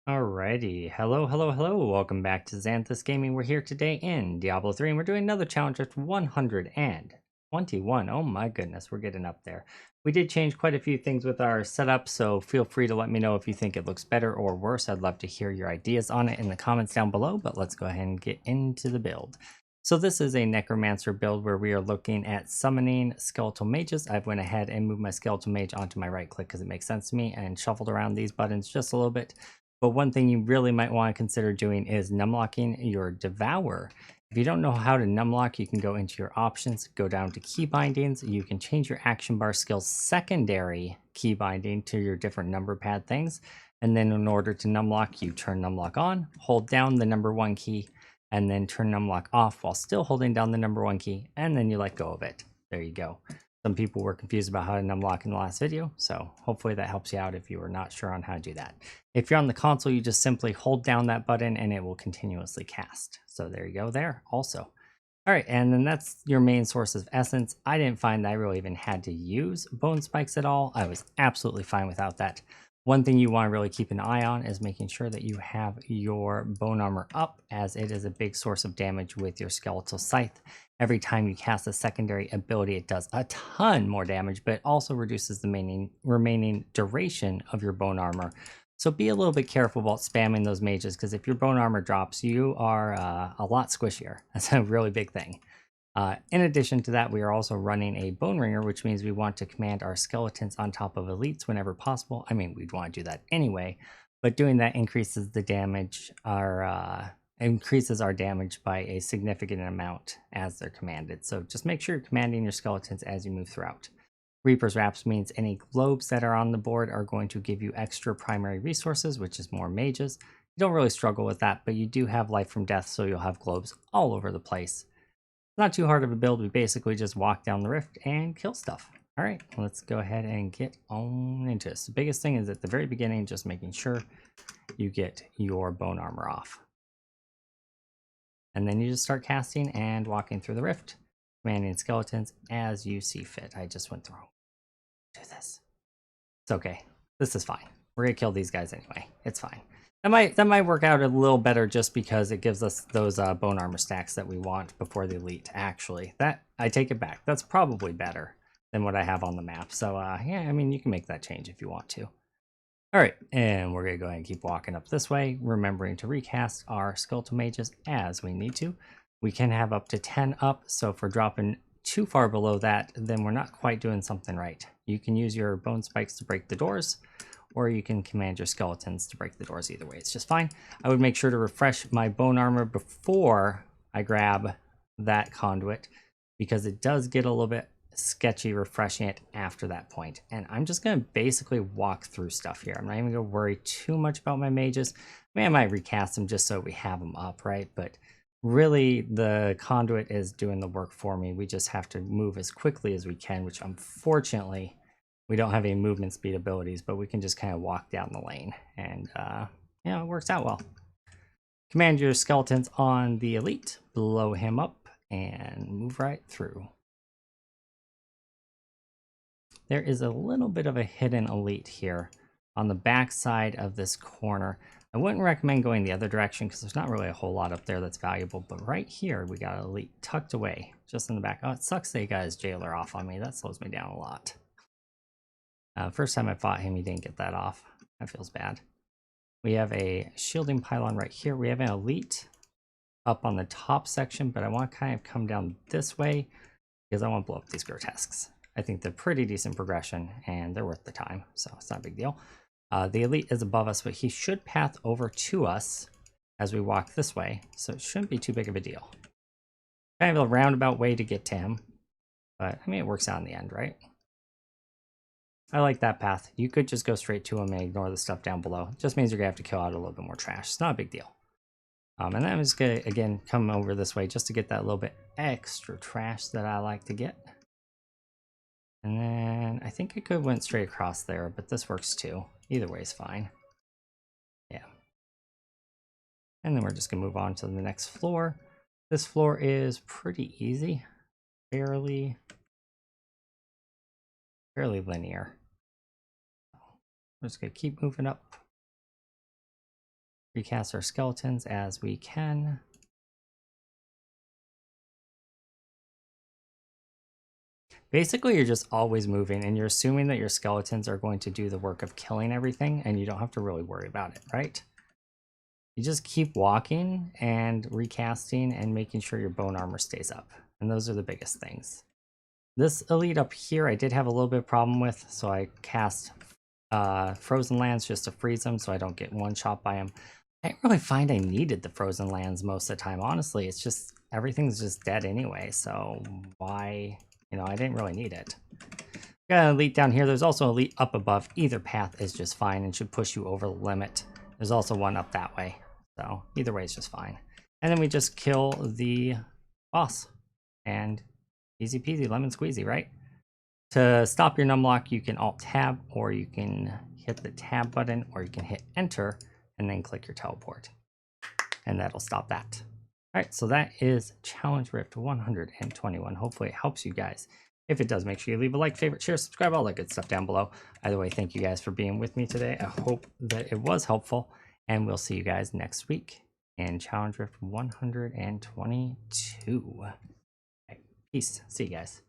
Alrighty, hello, welcome back to Zanthyst Gaming. We're here today in Diablo 3, and we're doing another challenge at 121. Oh my goodness, we're getting up there. We did change quite a few things with our setup, so feel free to let me know if you think it looks better or worse. I'd love to hear your ideas on it in the comments down below, but let's go ahead and get into the build. So this is a Necromancer build where we are looking at summoning skeletal mages. I've went ahead and moved my skeletal mage onto my right click because it makes sense to me and shuffled around these buttons just a little bit. But one thing you really might want to consider doing is numlocking your Devour. If you don't know how to numlock, you can go into your options, go down to key bindings. You can change your action bar skills secondary key binding to your different number pad things. And then in order to numlock, you turn numlock on, hold down the number one key, and then turn numlock off while still holding down the number one key, and then you let go of it. There you go. Some people were confused about how to numlock in the last video, so hopefully that helps you out if you were not sure on how to do that. If you're on the console, you just simply hold down that button and it will continuously cast. So there you go there also. All right, and then that's your main source of essence. I didn't find that I really even had to use bone spikes at all. I was absolutely fine without that. One thing you want to really keep an eye on is making sure that you have your bone armor up, as it is a big source of damage with your skeletal scythe. Every time you cast a secondary ability, it does a ton more damage, but it also reduces the remaining duration of your bone armor. So be a little bit careful about spamming those mages, because if your bone armor drops, you are a lot squishier. That's a really big thing. In addition to that, we are also running a bone ringer, which means we want to command our skeletons on top of elites whenever possible. I mean, we'd want to do that anyway, but doing that increases the damage, increases our damage by a significant amount as they're commanded. So just make sure you're commanding your skeletons as you move throughout. Reaper's Wraps means any globes that are on the board are going to give you extra primary resources, which is more mages. You don't really struggle with that, but you do have life from death, so you'll have globes all over the place. Not too hard of a build. We basically just walk down the rift and kill stuff. All right, let's go ahead and get on into this. The biggest thing is at the very beginning, just making sure you get your bone armor off. And then you just start casting and walking through the rift, commanding skeletons as you see fit. I just went through. Do this. It's okay. This is fine. We're gonna kill these guys anyway. It's fine. That might work out a little better just because it gives us those bone armor stacks that we want before the elite. Actually, that I take it back. That's probably better than what I have on the map. So yeah, I mean, you can make that change if you want to. All right, and we're gonna go ahead and keep walking up this way, remembering to recast our skeletal mages as we need to. We can have up to 10 up, so if we're dropping too far below that, then we're not quite doing something right. You can use your bone spikes to break the doors, or you can command your skeletons to break the doors. Either way, it's just fine. I would make sure to refresh my bone armor before I grab that conduit, because it does get a little bit sketchy refreshing it after that point. And I'm just going to basically walk through stuff here. I'm not even going to worry too much about my mages. I mean, I might recast them just so we have them up, right? But really, the conduit is doing the work for me. We just have to move as quickly as we can, which unfortunately we don't have any movement speed abilities, but we can just kind of walk down the lane, and you know, it works out well. Command your skeletons on the elite, blow him up, and move right through. There is a little bit of a hidden elite here on the back side of this corner. I wouldn't recommend going the other direction because there's not really a whole lot up there that's valuable, but right here we got an elite tucked away just in the back. Oh, it sucks that he got his jailer off on me. That slows me down a lot. First time I fought him, he didn't get that off. That feels bad. We have a shielding pylon right here. We have an elite up on the top section, but I want to kind of come down this way because I want to blow up these grotesques. I think they're pretty decent progression and they're worth the time, so it's not a big deal. The elite is above us, but he should path over to us as we walk this way, so it shouldn't be too big of a deal. Kind of a roundabout way to get to him, but I mean, it works out in the end, right? I like that path. You could just go straight to him and ignore the stuff down below. It just means you're gonna have to kill out a little bit more trash. It's not a big deal. And then I'm just gonna, again, come over this way just to get that little bit extra trash that I like to get. And then I think I could have went straight across there, but this works too. Either way is fine. Yeah. And then we're just gonna move on to the next floor. This floor is pretty easy, fairly linear. I'm just gonna keep moving up. recast our skeletons as we can. Basically, you're just always moving and you're assuming that your skeletons are going to do the work of killing everything and you don't have to really worry about it, right? You just keep walking and recasting and making sure your bone armor stays up. And those are the biggest things. This elite up here, I did have a little bit of problem with, so I cast Frozen Lands just to freeze them so I don't get one shot by them. I didn't really find I needed the Frozen Lands most of the time. Honestly, it's just, everything's just dead anyway, so why, you know, I didn't really need it. Got an elite down here. There's also an elite up above. Either path is just fine and should push you over the limit. There's also one up that way, so either way is just fine. And then we just kill the boss, and easy peasy, lemon squeezy, right? To stop your numlock, you can Alt-Tab, or you can hit the Tab button, or you can hit Enter, and then click your teleport. And that'll stop that. All right, so that is Challenge Rift 121. Hopefully it helps you guys. If it does, make sure you leave a like, favorite, share, subscribe, all that good stuff down below. Either way, thank you guys for being with me today. I hope that it was helpful, and we'll see you guys next week in Challenge Rift 122. Peace. See you guys.